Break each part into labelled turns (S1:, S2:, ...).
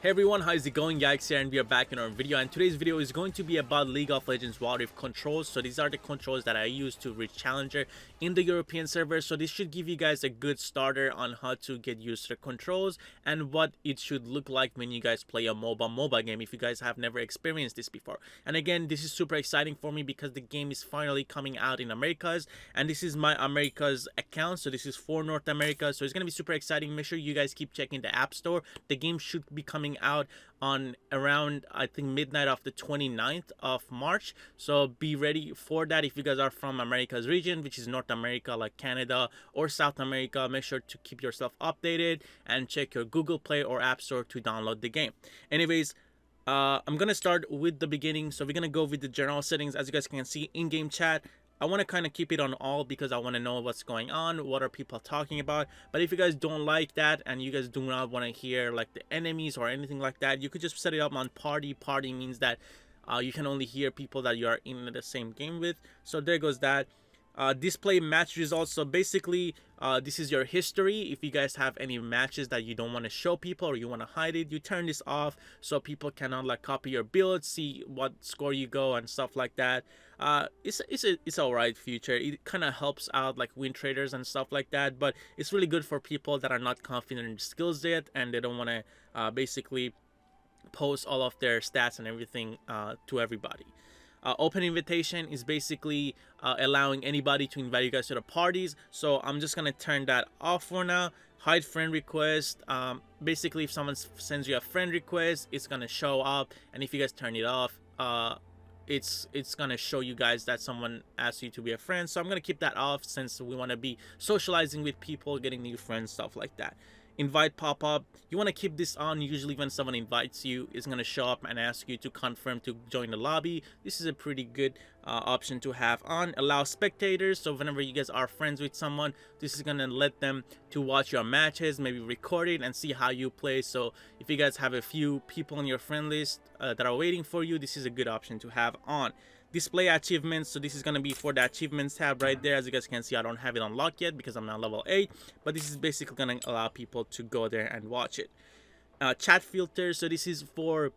S1: Hey everyone, how is it going? YikeZ here, and we are back in our video, and today's video is going to be about League of Legends Wild Rift controls. So these are the controls that I use to reach Challenger in the European server. So this should give you guys a good starter on how to get used to the controls and what it should look like when you guys play a MOBA game if you guys have never experienced this before. And again, this is super exciting for me because the game is finally coming out in Americas, and this is my Americas account, so this is for North America. So it's gonna be super exciting. Make sure you guys keep checking the App Store. The game should be coming out on around, I think, midnight of the 29th of March, so be ready for that. If you guys are from America's region, which is North America like Canada or South America, make sure to keep yourself updated and check your Google Play or App Store to download the game. Anyways, I'm gonna start with the beginning. So we're gonna go with the general settings. As you guys can see, in-game chat, I want to kind of keep it on all because I want to know what's going on, what are people talking about. But if you guys don't like that and you guys do not want to hear like the enemies or anything like that, you could just set it up on party. Party means that you can only hear people that you are in the same game with. So there goes that. Display match results. So basically this is your history. If you guys have any matches that you don't want to show people or you want to hide it, you turn this off so people cannot like copy your build, see what score you go and stuff like that. It's all right feature. It kind of helps out like win traders and stuff like that, but it's really good for people that are not confident in skills yet and they don't want to basically post all of their stats and everything to everybody. Open invitation is basically allowing anybody to invite you guys to the parties. So I'm just gonna turn that off for now. Hide friend request. Basically, if someone sends you a friend request, it's gonna show up, and if you guys turn it off, it's gonna show you guys that someone asked you to be a friend. So I'm gonna keep that off since we want to be socializing with people, getting new friends, stuff like that. Invite pop-up, you want to keep this on. Usually when someone invites you, it's going to show up and ask you to confirm to join the lobby. This is a pretty good option to have on. Allow spectators, so whenever you guys are friends with someone, this is going to let them to watch your matches, maybe record it and see how you play. So if you guys have a few people on your friend list that are waiting for you, this is a good option to have on. Display achievements, so this is going to be for the achievements tab right there. As you guys can see, I don't have it unlocked yet because I'm not level 8, but this is basically going to allow people to go there and watch it. Chat filters, so this is for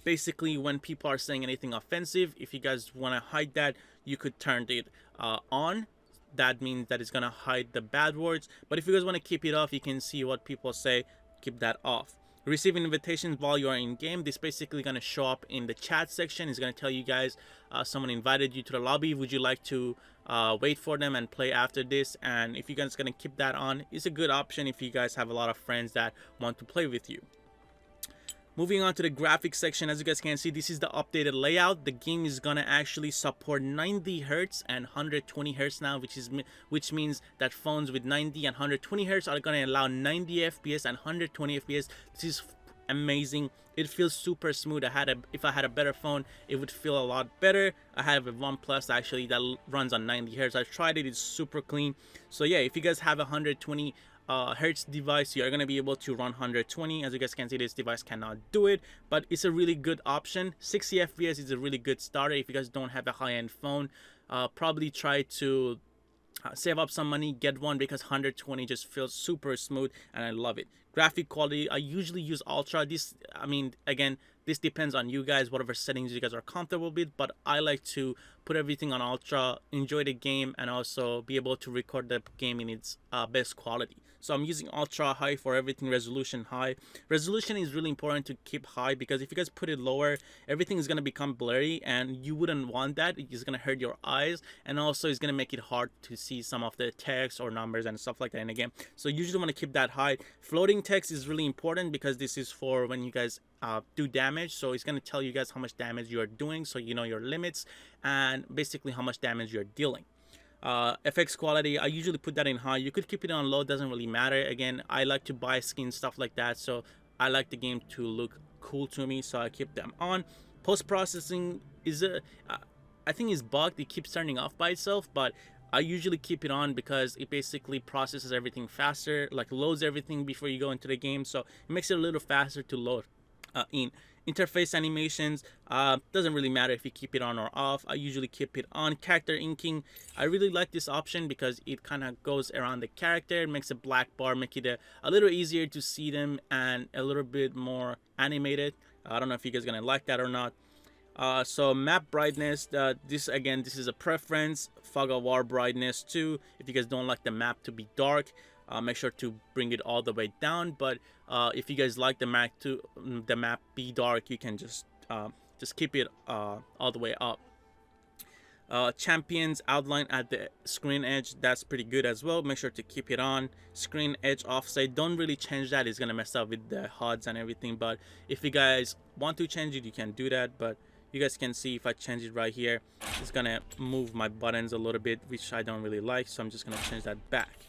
S1: basically when people are saying anything offensive. If you guys want to hide that, you could turn it on. That means that it's going to hide the bad words, but if you guys want to keep it off, you can see what people say, keep that off. Receiving invitations while you are in game, this basically going to show up in the chat section. It's going to tell you guys someone invited you to the lobby, would you like to wait for them and play after this. And if you guys going to keep that on, it's a good option if you guys have a lot of friends that want to play with you. Moving on to the graphics section, as you guys can see, this is the updated layout. The game is gonna actually support 90 Hz and 120 Hz now, which means that phones with 90 and 120 Hz are gonna allow 90 FPS and 120 FPS. This is amazing. It feels super smooth. If I had a better phone, it would feel a lot better. I have a OnePlus actually that runs on 90 Hz. I've tried it. It's super clean. So yeah, if you guys have a 120 Hertz device, you are going to be able to run 120. As you guys can see, this device cannot do it, but it's a really good option. 60 FPS is a really good starter. If you guys don't have a high-end phone, probably try to save up some money, get one, because 120 just feels super smooth and I love it. Graphic quality, I usually use ultra. This, I mean, again, this depends on you guys, whatever settings you guys are comfortable with, but I like to put everything on ultra, enjoy the game, and also be able to record the game in its best quality. So I'm using ultra high for everything, resolution high. Resolution is really important to keep high because if you guys put it lower, everything is going to become blurry and you wouldn't want that. It's going to hurt your eyes, and also it's going to make it hard to see some of the text or numbers and stuff like that in the game. So you usually want to keep that high. Floating text is really important because this is for when you guys do damage. So it's going to tell you guys how much damage you are doing, so you know your limits and basically how much damage you're dealing. FX quality, I usually put that in high. You could keep it on low, doesn't really matter. Again, I like to buy skins, stuff like that, so I like the game to look cool to me, so I keep them on. Post-processing is I think it's bugged. It keeps turning off by itself, but I usually keep it on because it basically processes everything faster, like loads everything before you go into the game, so it makes it a little faster to load In interface animations, doesn't really matter if you keep it on or off. I usually keep it on. Character inking, I really like this option because it kind of goes around the character, makes a black bar, make it a little easier to see them and a little bit more animated. I don't know if you guys gonna like that or not. So map brightness, this is a preference. Fog of war brightness too, if you guys don't like the map to be dark, make sure to bring it all the way down. But if you guys like the map be dark, you can just keep it all the way up. Champions outline at the screen edge, that's pretty good as well. Make sure to keep it on. Screen edge offset, don't really change that, it's gonna mess up with the HUDs and everything. But if you guys want to change it, you can do that. But you guys can see if I change it right here, it's gonna move my buttons a little bit, which I don't really like, so I'm just gonna change that back.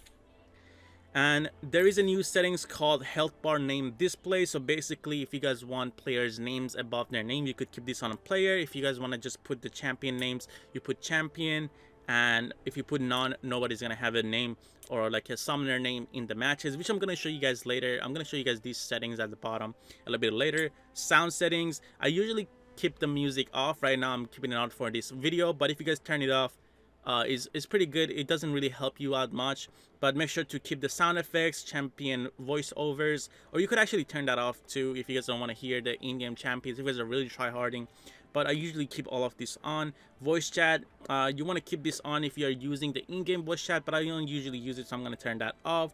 S1: And there is a new settings called health bar name display. So basically, if you guys want players names above their name, you could keep this on a player. If you guys want to just put the champion names, you put champion. And if you put none, nobody's gonna have a name or like a summoner name in the matches, which I'm gonna show you guys later. I'm gonna show you guys these settings at the bottom a little bit later. Sound settings, I usually keep the music off. Right now I'm keeping it on for this video, but if you guys turn it off, is pretty good. It doesn't really help you out much, but make sure to keep the sound effects, champion voiceovers, or you could actually turn that off too if you guys don't want to hear the in-game champions, if you guys are really try-harding. But I usually keep all of this on. Voice chat, you want to keep this on if you're using the in-game voice chat, but I don't usually use it, so I'm going to turn that off.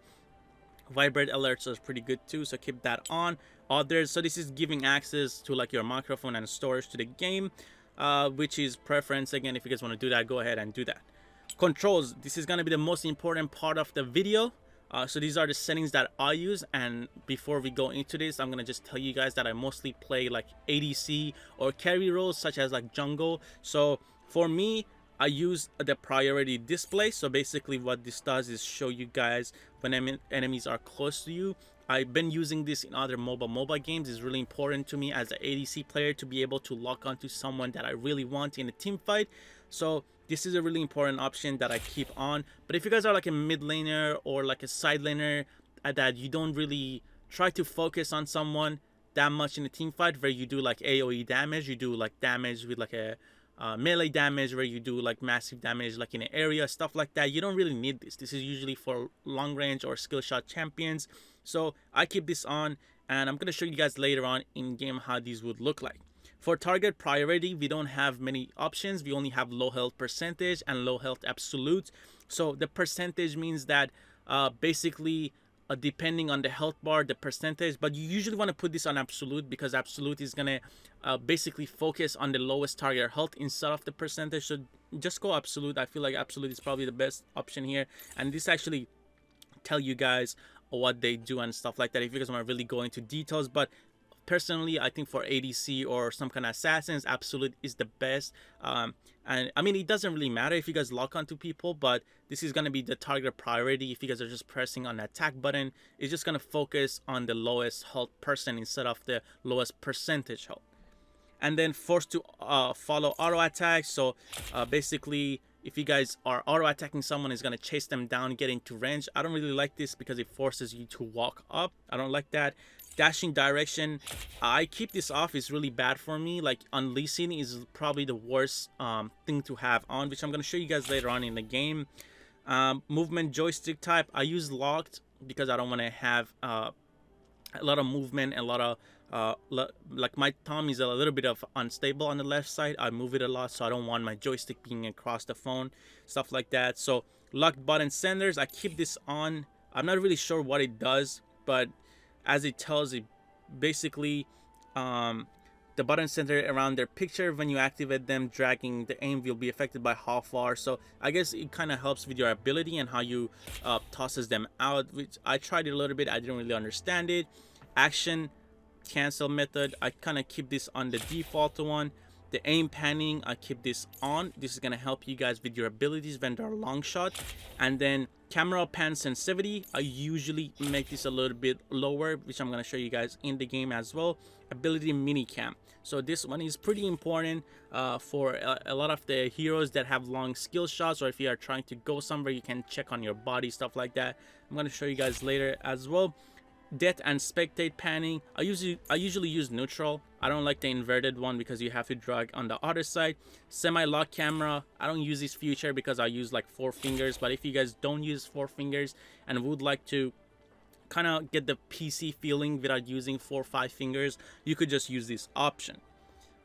S1: Vibrate alerts are pretty good too, so keep that on. Others, so this is giving access to like your microphone and storage to the game, which is preference. Again, if you guys want to do that, go ahead and do that. Controls, this is going to be the most important part of the video. So these are the settings that I use, and before we go into this, I'm going to just tell you guys that I mostly play like ADC or carry roles such as like jungle. So for me, I use the priority display. So basically what this does is show you guys when enemies are close to you. I've been using this in other mobile games. It's really important to me as an ADC player to be able to lock onto someone that I really want in a team fight. So this is a really important option that I keep on. But if you guys are like a mid laner or like a side laner that you don't really try to focus on someone that much in a team fight, where you do like AoE damage, you do like damage with like a melee damage, where you do like massive damage like in an area, stuff like that, you don't really need this. This is usually for long range or skill shot champions. So I keep this on, and I'm going to show you guys later on in game how these would look like. For target priority, we don't have many options. We only have low health percentage and low health absolute. So the percentage means that basically depending on the health bar, the percentage, but you usually want to put this on absolute, because absolute is going to basically focus on the lowest target health instead of the percentage. So just go absolute. I feel like absolute is probably the best option here, and this actually tell you guys what they do and stuff like that if you guys want to really go into details. But personally, I think for ADC or some kind of assassins, absolute is the best. And I mean, it doesn't really matter if you guys lock onto people, but this is going to be the target priority. If you guys are just pressing on the attack button, it's just going to focus on the lowest health person instead of the lowest percentage health. And then forced to follow auto attack. So basically, if you guys are auto attacking someone, is going to chase them down, get into range. I don't really like this because it forces you to walk up. I don't like that. Dashing direction, I keep this off. It's really bad for me. Like unleashing is probably the worst thing to have on, which I'm going to show you guys later on in the game. Movement joystick type, I use locked because I don't want to have a lot of movement, a lot of like my thumb is a little bit of unstable on the left side. I move it a lot, so I don't want my joystick being across the phone, stuff like that. So locked button senders, I keep this on. I'm not really sure what it does, but as it tells, it basically the button center around their picture, when you activate them, dragging the aim will be affected by how far. So I guess it kind of helps with your ability and how you tosses them out, which I tried it a little bit. I didn't really understand it. Action cancel method, I kind of keep this on the default one. The aim panning, I keep this on. This is going to help you guys with your abilities when they're long shot. And then camera pan sensitivity, I usually make this a little bit lower, which I'm going to show you guys in the game as well. Ability mini cam, so this one is pretty important for a lot of the heroes that have long skill shots, or if you are trying to go somewhere, you can check on your body, stuff like that. I'm going to show you guys later as well. death and spectate panning, I usually use neutral. I don't like the inverted one because you have to drag on the other side. Semi-lock camera, I don't use this feature because I use like 4 fingers, but if you guys don't use 4 fingers and would like to kind of get the PC feeling without using 4 or 5 fingers, you could just use this option.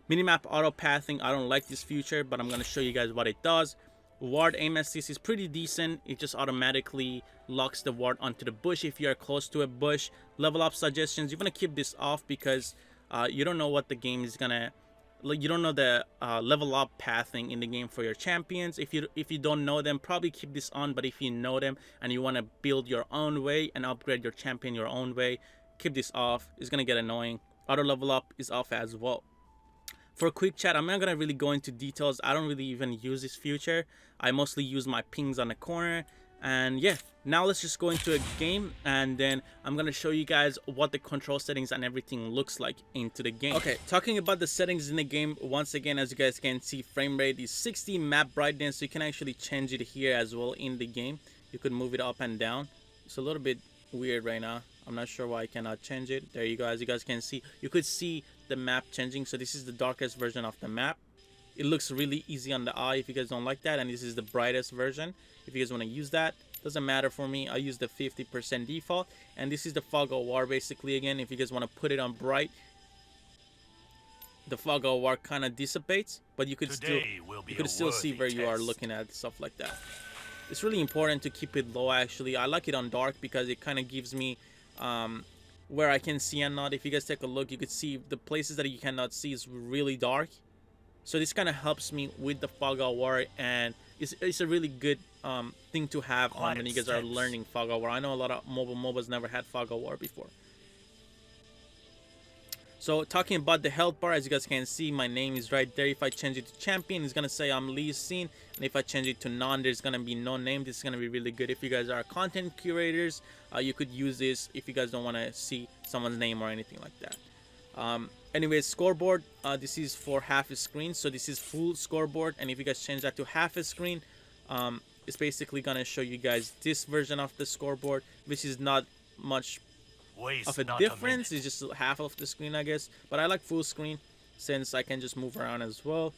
S1: Minimap auto pathing, I don't like this feature, but I'm going to show you guys what it does. Ward aim assist is pretty decent. It just automatically locks the ward onto the bush if you are close to a bush. Level up suggestions, you want to keep this off because you don't know what the game is gonna, you don't know the level up pathing in the game for your champions. If you don't know them, probably keep this on, but if you know them and you want to build your own way and upgrade your champion your own way, keep this off. It's gonna get annoying. Auto level up is off as well. For quick chat, I'm not gonna really go into details. I don't really even use this feature. I mostly use my pings on the corner. And yeah, now let's just go into a game, and then I'm gonna show you guys what the control settings and everything looks like into the game. Okay, talking about the settings in the game, once again, as you guys can see, frame rate is 60, map brightness, so you can actually change it here as well in the game. You could move it up and down. It's a little bit weird right now. I'm not sure why I cannot change it. There you go. As you guys can see, you could see the map changing. So this is the darkest version of the map. It looks really easy on the eye if you guys don't like that, and this is the brightest version if you guys want to use that. Doesn't matter for me. I use the 50% default, and this is the fog of war basically. Again, if you guys want to put it on bright, the fog of war kind of dissipates, but you could still see where you are looking at, stuff like that. It's really important to keep it low. Actually, I like it on dark because it kind of gives me where I can see and not. If you guys take a look, you could see the places that you cannot see is really dark. So this kind of helps me with the fog of war, and it's a really good thing to have on when you guys are learning fog of war. I know a lot of MOBAs never had fog of war before. So talking about the health bar, as you guys can see, my name is right there. If I change it to champion, it's gonna say I'm Lee Sin, and if I change it to none, there's gonna be no name. This is gonna be really good if you guys are content curators. You could use this if you guys don't want to see someone's name or anything like that. Anyways, scoreboard, this is for half a screen, so this is full scoreboard, and if you guys change that to half a screen, it's basically gonna show you guys this version of the scoreboard, which is not much of a difference. It's just half of the screen, I guess, but I like full screen since I can just move around as well.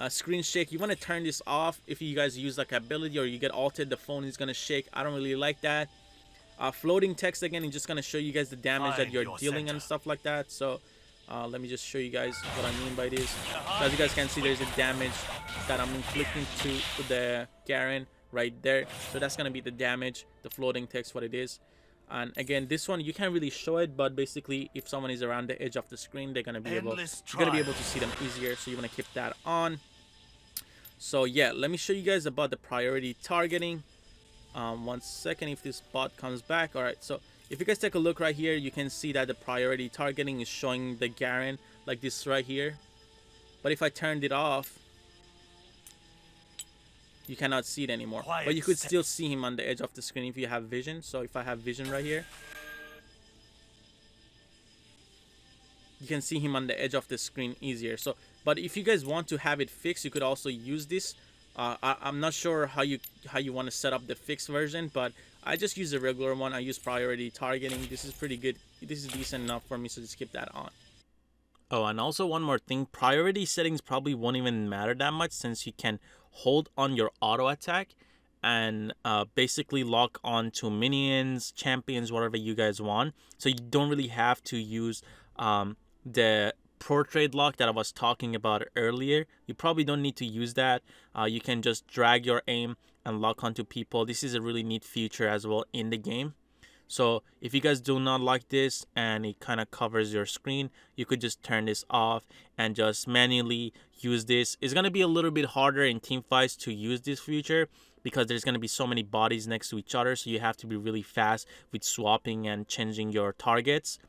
S1: Screen shake, you want to turn this off if you guys use like ability or you get altered, the phone is gonna shake. I don't really like that. Floating text, again, it's just gonna show you guys the damage that you're dealing and stuff like that. So let me just show you guys what I mean by this. So as you guys can see, there's a damage that I'm inflicting to the Garen right there. So that's gonna be the damage, the floating text, what it is. And again, this one you can't really show it, but basically if someone is around the edge of the screen, you're gonna be able to see them easier, so you want to keep that on. So yeah, let me show you guys about the priority targeting. One second, if this bot comes back. All right, so if you guys take a look right here, you can see that the priority targeting is showing the Garen like this right here, but if I turned it off, you cannot see it anymore, but you could still see him on the edge of the screen if you have vision. So if I have vision right here, you can see him on the edge of the screen easier. So, but if you guys want to have it fixed, you could also use this. I'm not sure how you want to set up the fixed version, but I just use the regular one. I use priority targeting. This is pretty good. This is decent enough for me, so just keep that on. Oh, and also one more thing, priority settings probably won't even matter that much since you can hold on your auto attack and basically lock on to minions, champions, whatever you guys want. So you don't really have to use the portrait lock that I was talking about earlier. You probably don't need to use that. You can just drag your aim and lock onto people. This is a really neat feature as well in the game. So if you guys do not like this and it kind of covers your screen, you could just turn this off and just manually use this. It's going to be a little bit harder in team fights to use this feature because there's going to be so many bodies next to each other. So you have to be really fast with swapping and changing your targets.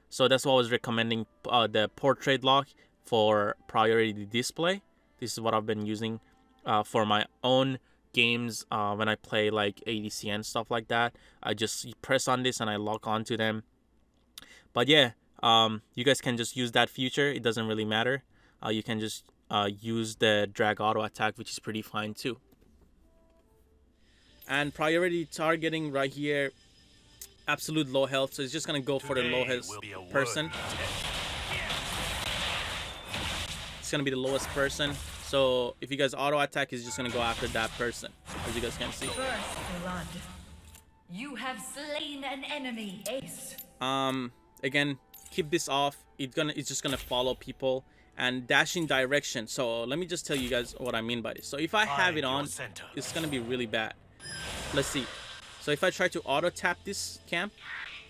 S1: So that's why I was recommending the portrait lock for priority display. This is what I've been using for my own games when I play like ADC and stuff like that. I just press on this and I lock onto them. But yeah, you guys can just use that feature. It doesn't really matter. You can just use the drag auto attack, which is pretty fine too. And priority targeting right here, absolute low health, so it's just gonna go for the low health person. It's gonna be the lowest person. So if you guys auto attack, it's just gonna go after that person, as you guys can see.
S2: First blood. You have slain an enemy, Ace.
S1: Again, keep this off. It's just gonna follow people. And dashing direction. So let me just tell you guys what I mean by this. So if I have it on, it's gonna be really bad. Let's see. So if I try to auto tap this camp,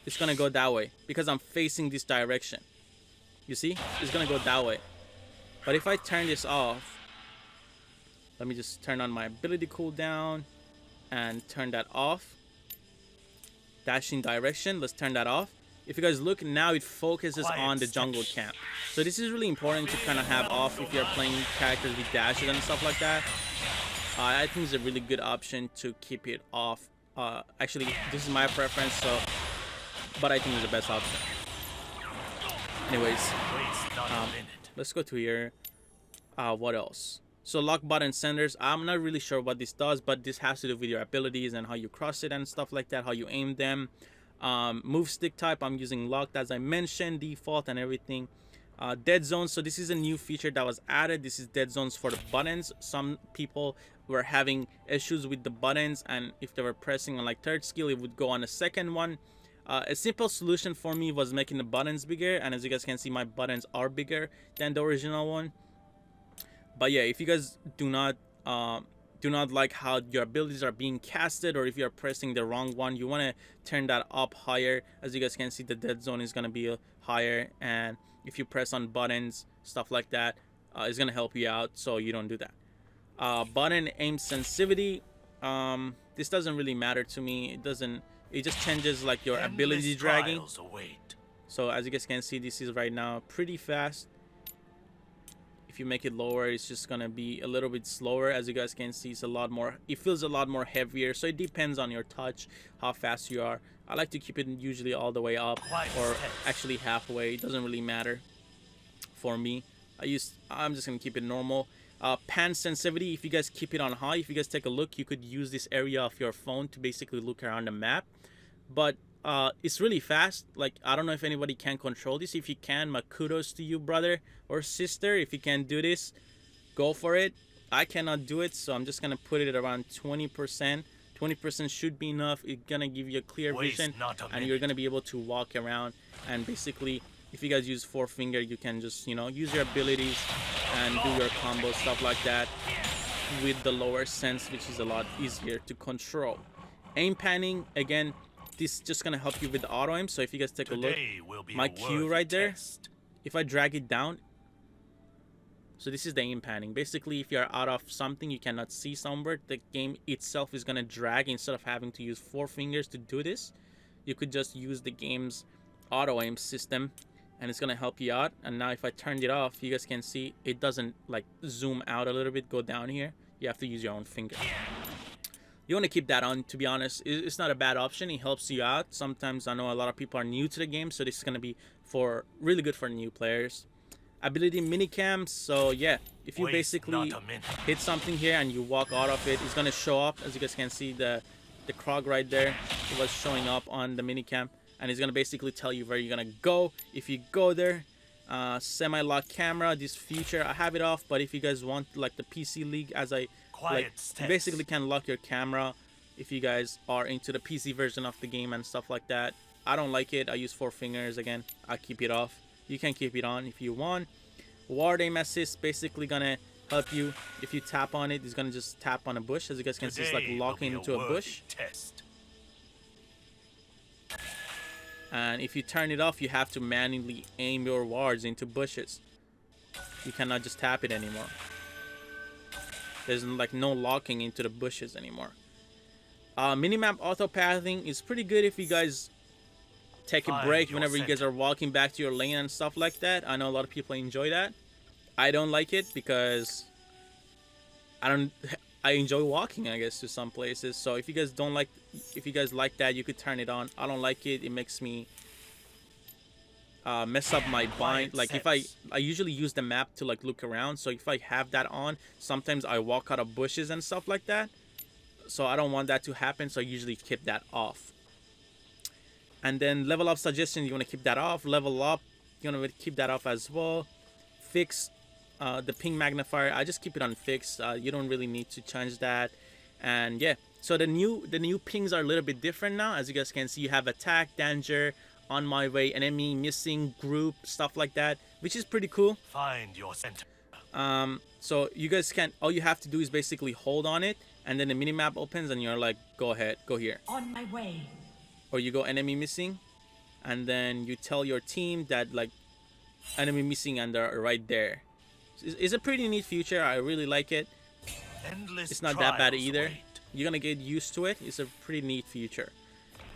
S1: it's gonna go that way because I'm facing this direction. You see, it's gonna go that way. But if I turn this off, let me just turn on my ability cooldown and turn that off. Dashing direction, let's turn that off. If you guys look now, it focuses on the jungle camp. So this is really important to kind of have off if you're playing characters with dashes and stuff like that. I think it's a really good option to keep it off. Actually, this is my preference, but I think it's the best option. Anyways, let's go to here. What else? So lock button senders. I'm not really sure what this does, but this has to do with your abilities and how you cross it and stuff like that, how you aim them. Move stick type, I'm using locked as I mentioned, default and everything. Dead zones, so this is a new feature that was added. This is dead zones for the buttons. Some people were having issues with the buttons, and if they were pressing on like third skill, it would go on the second one. A simple solution for me was making the buttons bigger, and as you guys can see, my buttons are bigger than the original one. But yeah, if you guys do not like how your abilities are being casted, or if you're pressing the wrong one, you want to turn that up higher. As you guys can see, the dead zone is going to be higher, and if you press on buttons, stuff like that, it's going to help you out, so you don't do that. Button aim sensitivity, this doesn't really matter to me. It just changes like your ability dragging. So as you guys can see, this is right now pretty fast. If you make it lower, it's just gonna be a little bit slower. As you guys can see, it's a lot more, it feels a lot more heavier, so it depends on your touch, how fast you are. I like to keep it usually all the way up, or actually halfway. It doesn't really matter for me. I'm just gonna keep it normal. Pan sensitivity, if you guys keep it on high, if you guys take a look, you could use this area of your phone to basically look around the map. But it's really fast. Like, I don't know if anybody can control this. If you can, my kudos to you, brother or sister. If you can do this, go for it. I cannot do it, so I'm just gonna put it around 20%. 20% should be enough. It's gonna give you a clear vision, and you're gonna be able to walk around. And basically, if you guys use forefinger, you can just, you know, use your abilities and do your combo, stuff like that, with the lower sense, which is a lot easier to control. Aim panning, again, this is just gonna help you with the auto aim. So if you guys take a look, my Q right there, if I drag it down, so this is the aim panning. Basically, if you're out of something, you cannot see somewhere, the game itself is gonna drag. Instead of having to use 4 fingers to do this, you could just use the game's auto aim system, and it's gonna help you out. And now if I turned it off, you guys can see it doesn't like zoom out a little bit, go down here. You have to use your own finger. You want to keep that on, to be honest. It's not a bad option. It helps you out. Sometimes I know a lot of people are new to the game, so this is going to be really good for new players. Ability minicams. So yeah, if you basically hit something here and you walk out of it, it's going to show up. As you guys can see, the crog right there, it was showing up on the minicam, and it's going to basically tell you where you're going to go if you go there. Semi-lock camera, this feature I have it off, but if you guys want like the PC League, as I like, you basically can lock your camera if you guys are into the PC version of the game and stuff like that. I don't like it. I use 4 fingers. Again, I keep it off. You can keep it on if you want. Ward aim assist, basically gonna help you. If you tap on it, it's gonna just tap on a bush. As you guys can see, it's like locking into a bush. And if you turn it off, you have to manually aim your wards into bushes. You cannot just tap it anymore. There's like no locking into the bushes anymore. Minimap auto pathing is pretty good if you guys take a break whenever you guys are walking back to your lane and stuff like that. I know a lot of people enjoy that. I don't like it because I enjoy walking, I guess, to some places. So if you guys like that, you could turn it on. I don't like it. It makes me mess up my bind. Like if I usually use the map to like look around, so if I have that on, sometimes I walk out of bushes and stuff like that, so I don't want that to happen, so I usually keep that off. And then level up suggestions, you want to keep that off. Level up, you want to keep that off as well. Fix the ping magnifier, I just keep it on fixed. You don't really need to change that. And yeah, so the new pings are a little bit different now. As you guys can see, you have attack, danger, on my way, enemy, missing, group, stuff like that, which is pretty cool.
S3: Find your center.
S1: So you guys can, all you have to do is basically hold on it, and then the minimap opens and you're like, go ahead, go here.
S2: On my way.
S1: Or you go enemy missing, and then you tell your team that like enemy missing, and they're right there. It's a pretty neat feature. I really like it.
S3: Endless
S1: It's not that bad
S3: trials
S1: either.
S3: await.
S1: You're gonna get used to it. It's a pretty neat feature.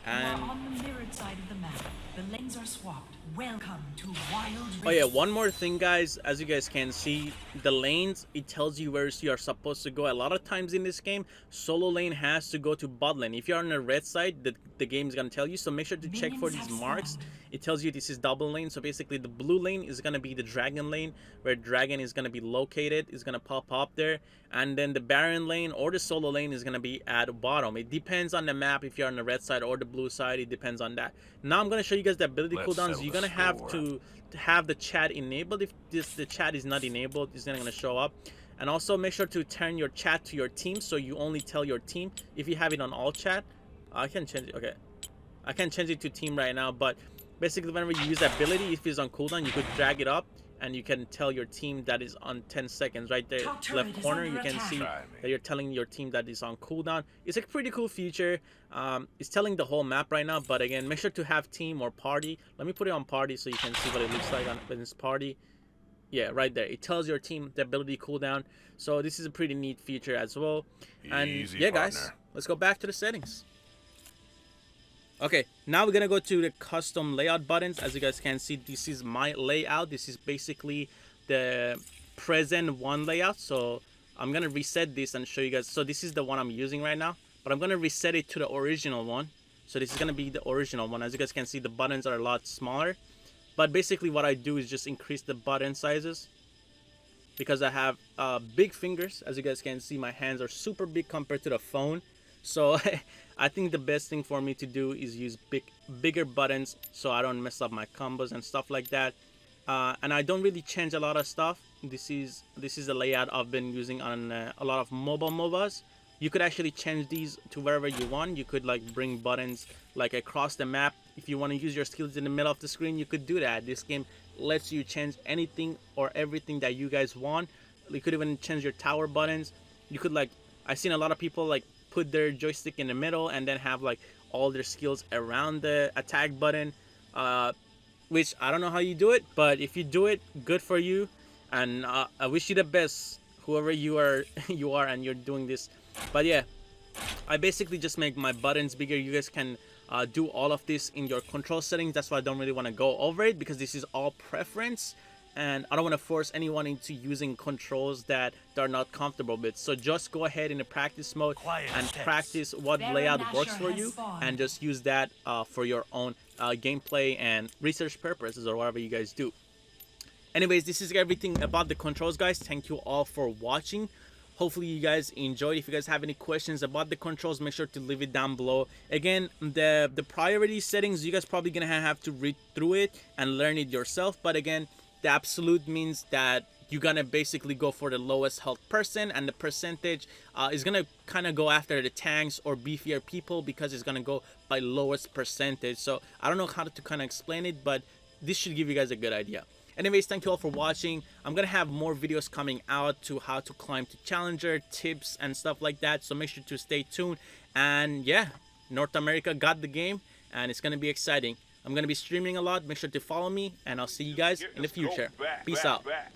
S1: And
S2: You are on the mirrored side of the map. The lanes are swapped. Welcome to Wild
S1: oh yeah,
S2: Rift.
S1: one more thing, guys. As you guys can see, the lanes, it tells you where you are supposed to go. A lot of times in this game, solo lane has to go to bot lane. If you're on the red side, the game is gonna tell you. So make sure to check for
S2: Minions
S1: these
S2: have
S1: marks.
S2: spawned.
S1: It tells you this is double lane. So basically, the blue lane is gonna be the dragon lane, where dragon is gonna be located. It's gonna pop up there, and then the baron lane or the solo lane is gonna be at the bottom. It depends on the map. If you're on the red side or the blue side, it depends on that. Now I'm gonna show you guys the ability
S3: Let's
S1: cooldowns.
S3: settle
S1: You're
S3: the
S1: gonna have
S3: score.
S1: to have the chat enabled. If the chat is not enabled, it's not gonna show up. And also make sure to turn your chat to your team, so you only tell your team. If you have it on all chat, I can change it. Okay, I can change it to team right now, but basically whenever you use that ability, if it's on cooldown, you could drag it up and you can tell your team that is on 10 seconds. Right there,
S2: Top turret
S1: left
S2: is
S1: corner,
S2: under
S1: you can
S2: attack.
S1: see
S3: Try me.
S1: that you're telling your team that is on cooldown. It's a pretty cool feature. It's telling the whole map right now, but again, make sure to have team or party. Let me put it on party so you can see what it looks like on when it's party. Yeah, right there, it tells your team the ability cooldown. So this is a pretty neat feature as well. And
S3: Easy,
S1: yeah, guys,
S3: partner.
S1: let's go back to the settings. Okay, now we're gonna go to the custom layout buttons. As you guys can see, this is my layout. This is basically the present one layout. So I'm gonna reset this and show you guys. So this is the one I'm using right now, but I'm gonna reset it to the original one. So this is gonna be the original one. As you guys can see, the buttons are a lot smaller, but basically what I do is just increase the button sizes because I have big fingers. As you guys can see, my hands are super big compared to the phone. So I think the best thing for me to do is use bigger buttons so I don't mess up my combos and stuff like that. And I don't really change a lot of stuff. This is the layout I've been using on a lot of mobile MOBAs. You could actually change these to wherever you want. You could like bring buttons like across the map. If you want to use your skills in the middle of the screen, you could do that. This game lets you change anything or everything that you guys want. You could even change your tower buttons. You could like, I've seen a lot of people like put their joystick in the middle and then have like all their skills around the attack button, which I don't know how you do it, but if you do it, good for you. And I wish you the best, whoever you are and you're doing this. But yeah, I basically just make my buttons bigger. You guys can do all of this in your control settings. That's why I don't really want to go over it, because this is all preference and I don't want to force anyone into using controls that they're not comfortable with. So just go ahead in the practice mode
S3: Quiet
S1: and
S3: steps.
S1: practice what
S2: Baron
S1: layout
S2: Nashor
S1: works for
S2: has
S1: you,
S2: spawned.
S1: and just use that for your own gameplay and research purposes or whatever you guys do. Anyways, this is everything about the controls, guys. Thank you all for watching. Hopefully you guys enjoyed. If you guys have any questions about the controls, make sure to leave it down below. Again, the priority settings, you guys probably gonna have to read through it and learn it yourself. But again, the absolute means that you're gonna basically go for the lowest health person, and the percentage is gonna kind of go after the tanks or beefier people, because it's gonna go by lowest percentage. So I don't know how to kind of explain it, but this should give you guys a good idea. Anyways, thank you all for watching. I'm gonna have more videos coming out to how to climb to challenger, tips and stuff like that, so make sure to stay tuned. And yeah, North America got the game and it's gonna be exciting. I'm gonna be streaming a lot. Make sure to follow me, and I'll see you guys in the future. Peace out.
S4: Back.